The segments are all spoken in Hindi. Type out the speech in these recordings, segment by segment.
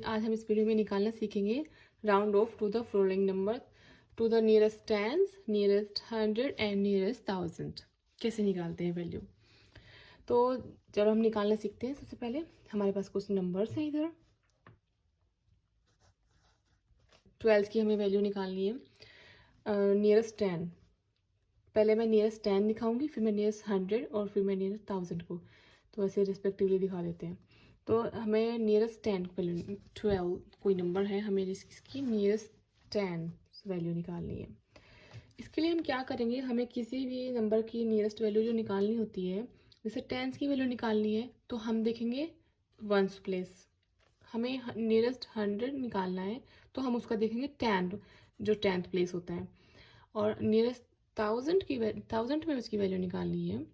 आज हम इस वीडियो में निकालना सीखेंगे round off to the following number to the nearest tens, nearest 100 and nearest 1000 कैसे निकालते हैं वैल्यू। तो चलो हम निकालना सीखते हैं। सबसे पहले हमारे पास कुछ नंबर्स हैं इधर। 12 की हमें वैल्यू निकालनी है। नियरेस्ट 10, पहले मैं नियरेस्ट 10 दिखाऊंगी, फिर मैं नियरेस्ट 100 और फिर मैं नियरेस्ट 1000 को, तो ऐसे रिस्पेक्टिवली दिखा देते हैं। तो हमें नियरेस्ट 10 वैल्यू 12 कोई नंबर है, हमें इसकी नियरेस्ट 10 वैल्यू निकालनी है। इसके लिए हम क्या करेंगे, हमें किसी भी नंबर की नियरेस्ट वैल्यू जो निकालनी होती है, जैसे टेंस की वैल्यू निकालनी है तो हम देखेंगे वंस प्लेस। हमें नियरेस्ट 100 निकालना है तो हम उसका देखेंगे 10, जो 10th प्लेस होता है। और नियरेस्ट 1000 में उसकी वैल्यू निकालनी है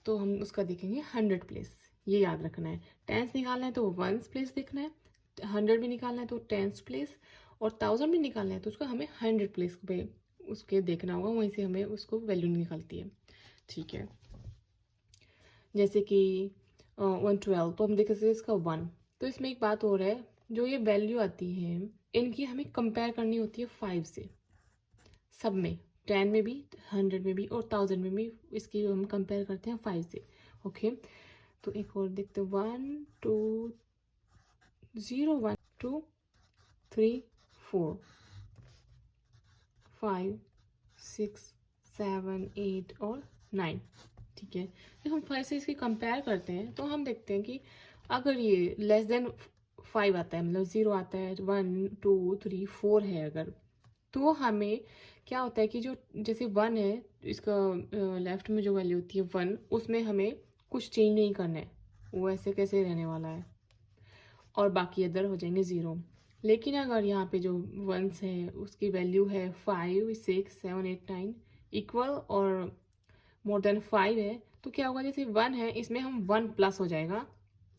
तो हम उसका देखेंगे 100 प्लेस। ये याद रखना है। टेंस निकालना है तो वंस प्लेस देखना है, 100 भी निकालना है तो टेंस प्लेस, और 1000 भी निकालना है तो उसका हमें 100 प्लेस पे उसके देखना होगा, वहीं से हमें उसको वैल्यू निकलती है। ठीक है, जैसे कि 112 तो हम देख सकते हैं इसका 1। तो इसमें एक बात और है, जो ये वैल्यू आती है इनकी हमें कंपेयर करनी होती है 5 से। सब में 10 में भी, 100 में भी और 1000 में भी इसकी हम कंपेयर करते हैं 5 से। ओके, तो एक और देखते हैं 1 2 0 1 2 3 4 5 6 7 8 और 9। ठीक है, जब हम 5 से इसकी कंपेयर करते हैं तो हम देखते हैं कि अगर ये लेस देन 5 आता है, मतलब 0 आता है, 1 2 3 4 है अगर, तो हमें क्या होता है कि जो जैसे 1 है, इसका लेफ्ट में जो वैल्यू होती है 1, उसमें हमें कुछ चेंज नहीं करना है, वो ऐसे कैसे रहने वाला है, और बाकी इधर हो जाएंगे 0। लेकिन अगर यहाँ पे जो वंस है उसकी वैल्यू है 5 6 7 8 9 इक्वल और मोर देन 5 है, तो क्या होगा, जैसे 1 है इसमें हम 1 प्लस हो जाएगा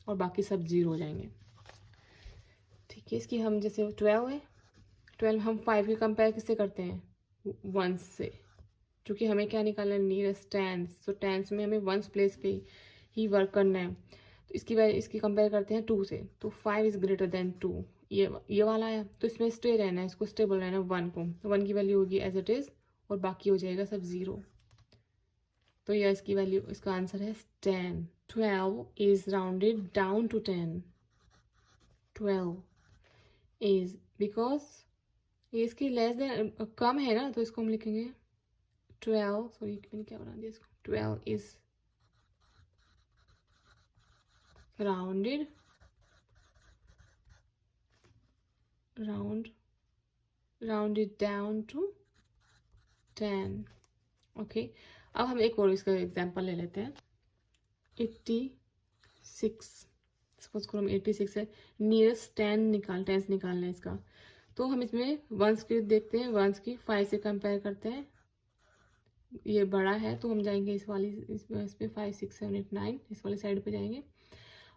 और बाकी सब 0 हो जाएंगे। ठीक है, इसकी हम जैसे 12 है, 12 हम 5 की कंपेयर किससे करते हैं, 1 से, क्योंकि हमें क्या निकालना है, नियरेस्ट टेंस। तो टेंस में हमें वंस प्लेस पे ही वर्क करना है। तो इसकी कंपेयर करते हैं 2 से, तो 5 इज ग्रेटर देन 2, ये वाला है, तो इसमें स्टे रहना है, इसको स्टेबल रहना है 1 को। तो 1 की वैल्यू होगी एज इट इज और बाकी हो जाएगा सब 0। तो यह इसकी वैल्यू, इसका आंसर है 10। 12 is rounded down to 10। 12 is, because ये इसकी लेस देन कम है ना, तो इसको हम लिखेंगे 12, सॉरी मैंने क्या बना दिया इसको, 12 is rounded down to 10। Okay, अब हम एक और इसका एग्जांपल ले लेते हैं। 86, सपोज करो हम 86 है, नियरेस्ट 10 निकालना है इसका। तो हम इसमें वंस की देखते हैं, वंस की 5 से कंपेयर करते हैं, ये बड़ा है तो हम जाएंगे इस वाली, इसमें 5 6 7 8 9 इस वाली साइड पे जाएंगे,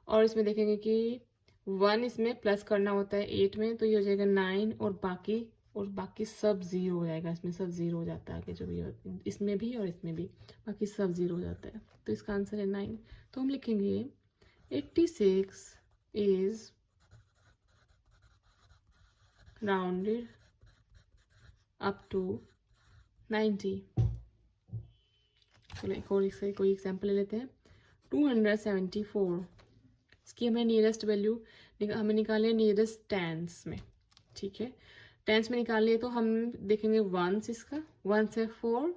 और इसमें देखेंगे कि 1 इसमें प्लस करना होता है 8 में, तो ये हो जाएगा 9 और बाकी सब 0 हो जाएगा। इसमें सब 0 हो जाता है, कि जो भी इसमें भी और इसमें भी बाकी सब 0 हो जाता है। तो इसका आंसर है 9। तो हम लिखेंगे 86 इज राउंडेड अप टू 90। चलो एक और इसका कोई एग्जाम्पल ले लेते हैं। 274, इसकी हमें नियरेस्ट वैल्यू हमें निकालनी है नियरेस्ट टेंस में। ठीक है, टेंस में निकालनी है तो हम देखेंगे वंस, इसका 1 से 4,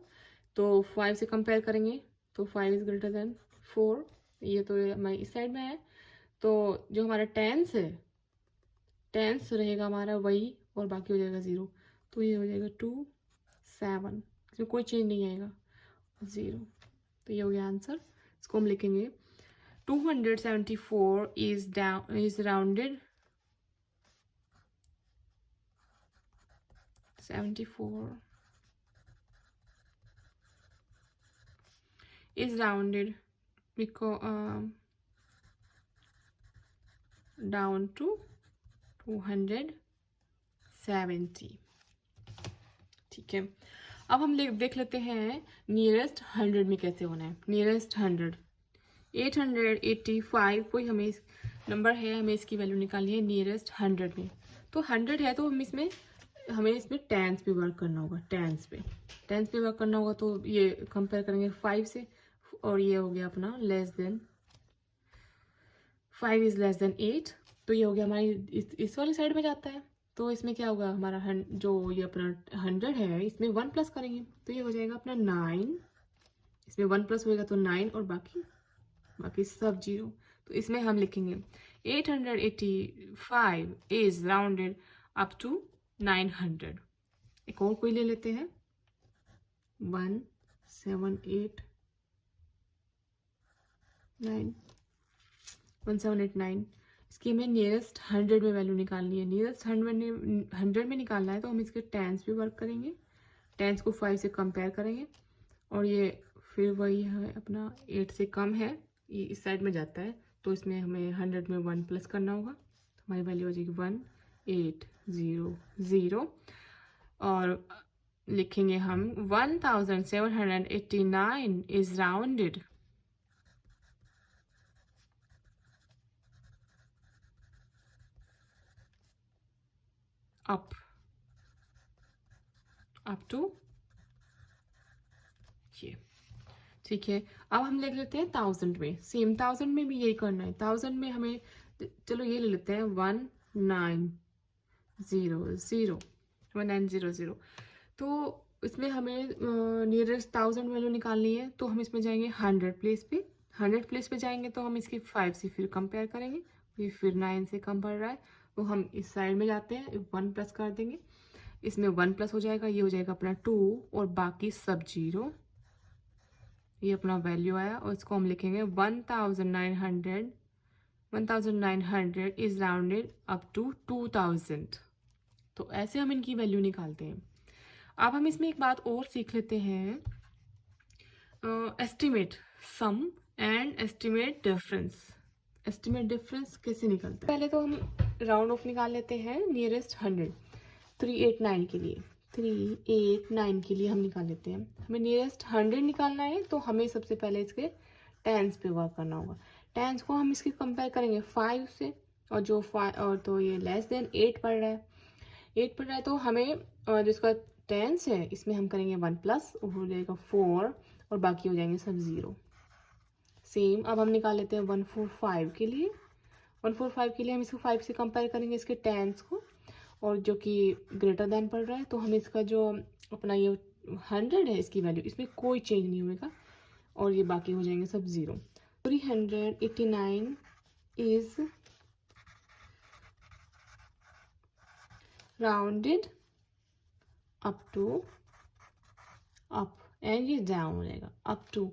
तो 5 से कंपेयर करेंगे, तो 5 इज ग्रेटर देन 4, ये तो हमारे इस साइड में है। तो जो हमारा टेंस है, टेंस रहेगा हमारा वही और बाकी हो जाएगा 0, तो ये हो जाएगा 2 7, इसमें कोई चेंज नहीं आएगा, 0। तो ये हो गया आंसर। इसको हम लिखेंगे 274 is rounded 74 is rounded because down to 270। ठीक है, अब हम देख लेते हैं नियरेस्ट 100 में कैसे होना है। नियरेस्ट 100 885 कोई हमें नंबर है, हमें इसकी वैल्यू निकालनी है नियरेस्ट 100 में। तो 100 है तो हमें इसमें टेंस पे वर्क करना होगा। टेंस पे वर्क करना होगा तो ये कंपेयर करेंगे 5 से, और ये हो गया अपना less than 5 is less than 8, तो ये हो गया हमारी इस वाली साइड में जाता है। तो इसमें क्या होगा हमारा जो ये अपना 100 है इसमें 1 प्लस करेंगे तो ये हो जाएगा अपना 9, इसमें 1 प्लस होएगा तो 9 और बाकी सब 0। तो इसमें हम लिखेंगे 885 इज राउंडेड अप टू 900। एक और कोई ले लेते हैं 1789, इसकी हमें नियरेस्ट 100 में वैल्यू निकालनी है। नियरेस्ट 100 में निकालना है तो हम इसके टेंस पे वर्क करेंगे, टेंस को 5 से कंपेयर करेंगे, और ये फिर वही है अपना 8 से कम है, ये इस साइड में जाता है, तो इसमें हमें 100 में 1 प्लस करना होगा, तो हमारी वैल्यू हो जाएगी 1800, और लिखेंगे हम 1789 इज राउंडेड अप टू ये। ठीक है, अब हम ले लेते हैं 1000 में। सेम 1000 में भी यही करना है। 1000 में हमें, चलो ये ले लेते हैं 1900। तो इसमें हमें नियरेस्ट 1000 वैल्यू निकालनी है, तो हम इसमें जाएंगे 100 प्लेस पे। 100 प्लेस पे जाएंगे तो हम इसकी 5 से फिर कंपेयर करेंगे, ये फिर 9 से कम पड़ रहा है, तो हम इस साइड में जाते हैं, 1 प्लस कर देंगे, इसमें 1 प्लस हो जाएगा, ये हो जाएगा अपना 2 और बाकी सब 0। ये अपना वैल्यू आया, और इसको हम लिखेंगे 1900 इज राउंडेड अप टू 2000। तो ऐसे हम इनकी वैल्यू निकालते हैं। अब हम इसमें एक बात और सीख लेते हैं, estimate sum and estimate difference. Estimate difference कैसे निकलता है? पहले तो हम राउंड ऑफ निकाल लेते हैं नियरेस्ट 100। 389 के लिए 389 के लिए हम निकाल लेते हैं। हमें नियरेस्ट 100 निकालना है, तो हमें सबसे पहले इसके टेंस पे वर्क करना होगा। टेंस को हम इसकी कंपेयर करेंगे 5 से, और जो 5 और तो ये लेस देन 8 पड़ रहा है, 8 पड़ रहा है, तो हमें जिसका टेंस है इसमें हम करेंगे 1 प्लस, हो जाएगा 4 और बाकी हो जाएंगे सब 0। सेम अब हम निकाल लेते हैं 145 के लिए। 145 के लिए हम इसको 5 से कंपेयर करेंगे इसके टेंस को, और जो कि ग्रेटर देन पड़ रहा है, तो हम इसका जो अपना ये 100 है इसकी वैल्यू, इसमें कोई चेंज नहीं होगा, और ये बाकी हो जाएंगे सब 0। 389 इज राउंडेड अप एंड ये डाउन हो जाएगा up to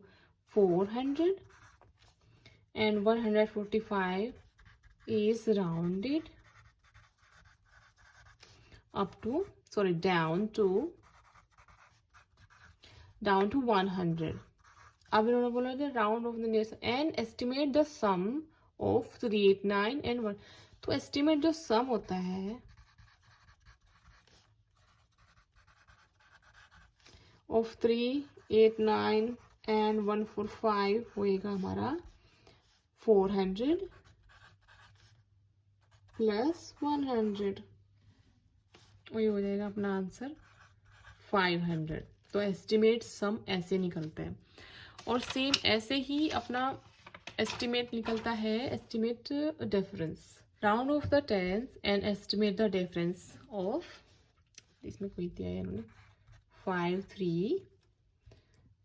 400, and 145 is rounded down to 100। अब इन्होंने बोला था round off the nearest and estimate the sum of 389 and 1। तो एस्टिमेट जो सम होता है ऑफ 389 एंड 145 होएगा हमारा 400 प्लस 100, और ये हो जाएगा अपना आंसर 500। तो एस्टिमेट सम ऐसे निकलता है, और सेम ऐसे ही अपना एस्टिमेट निकलता है estimate difference. Round off the tens and estimate the difference of, इसमें कोई दिया है इन्होंने 5 3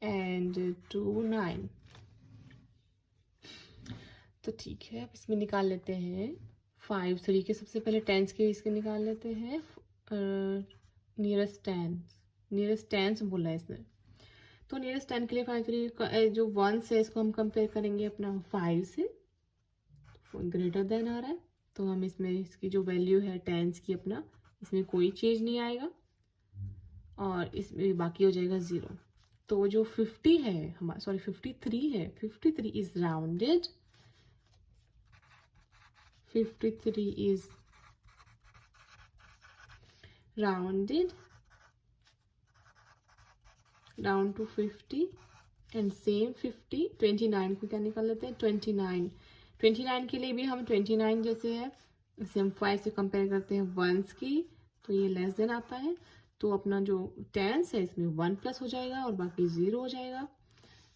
एंड 2 9। तो ठीक है, अब इसमें निकाल लेते हैं 5 3 के सबसे पहले टेंस के इसके निकाल लेते हैं नियरेस्ट टेंस बोला है इसने। तो नियरेस्ट 10 के लिए 5 3 जो 1 से इसको हम कंपेयर करेंगे अपना 5 से, ग्रेटर देन आ रहा है, तो हम इसमें इसकी जो वैल्यू है टेंस की अपना, इसमें कोई चेंज नहीं आएगा, और इसमें बाकी हो जाएगा 0। तो जो 50 है हमारा, सॉरी 53 है, 53 is rounded, 53 is rounded down to 50, and same 50 29 को क्या निकाल लेते हैं 29 29 के लिए भी हम 29 जैसे है, इसे हम 5 से कंपेयर करते हैं वंस की, तो ये लेस देन आता है, तो अपना जो टेंस है इसमें 1 प्लस हो जाएगा और बाकी 0 हो जाएगा.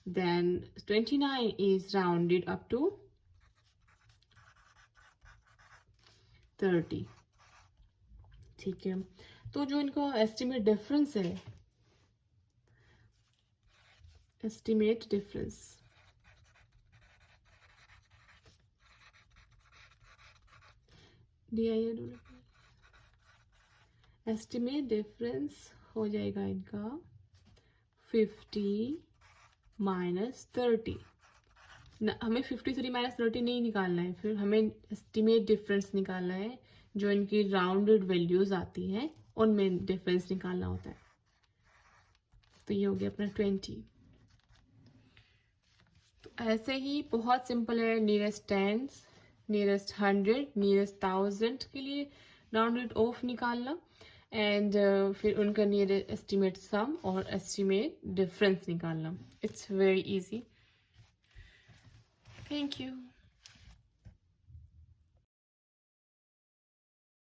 Then 29 is rounded up to 30. ठीक है, तो जो इनका एस्टिमेट डिफरेंस है, एस्टिमेट डिफरेंस एस्टिमेट डिफरेंस हो जाएगा इनका 50 माइनस 30. हमें 53 माइनस 30 नहीं निकालना है, फिर हमें एस्टिमेट डिफरेंस निकालना है, जो इनकी राउंडेड वैल्यूज आती हैं उनमें डिफरेंस निकालना होता है. तो ये हो गया अपना 20. तो ऐसे ही बहुत सिंपल है, नियरेस्ट टेंस, नियरेस्ट 100, नियरेस्ट 1000 के लिए राउंडेड ऑफ निकालना, एंड फिर उनका नियरेस्ट एस्टिमेट सम और एस्टिमेट डिफरेंस निकालना. It's very easy. Thank you.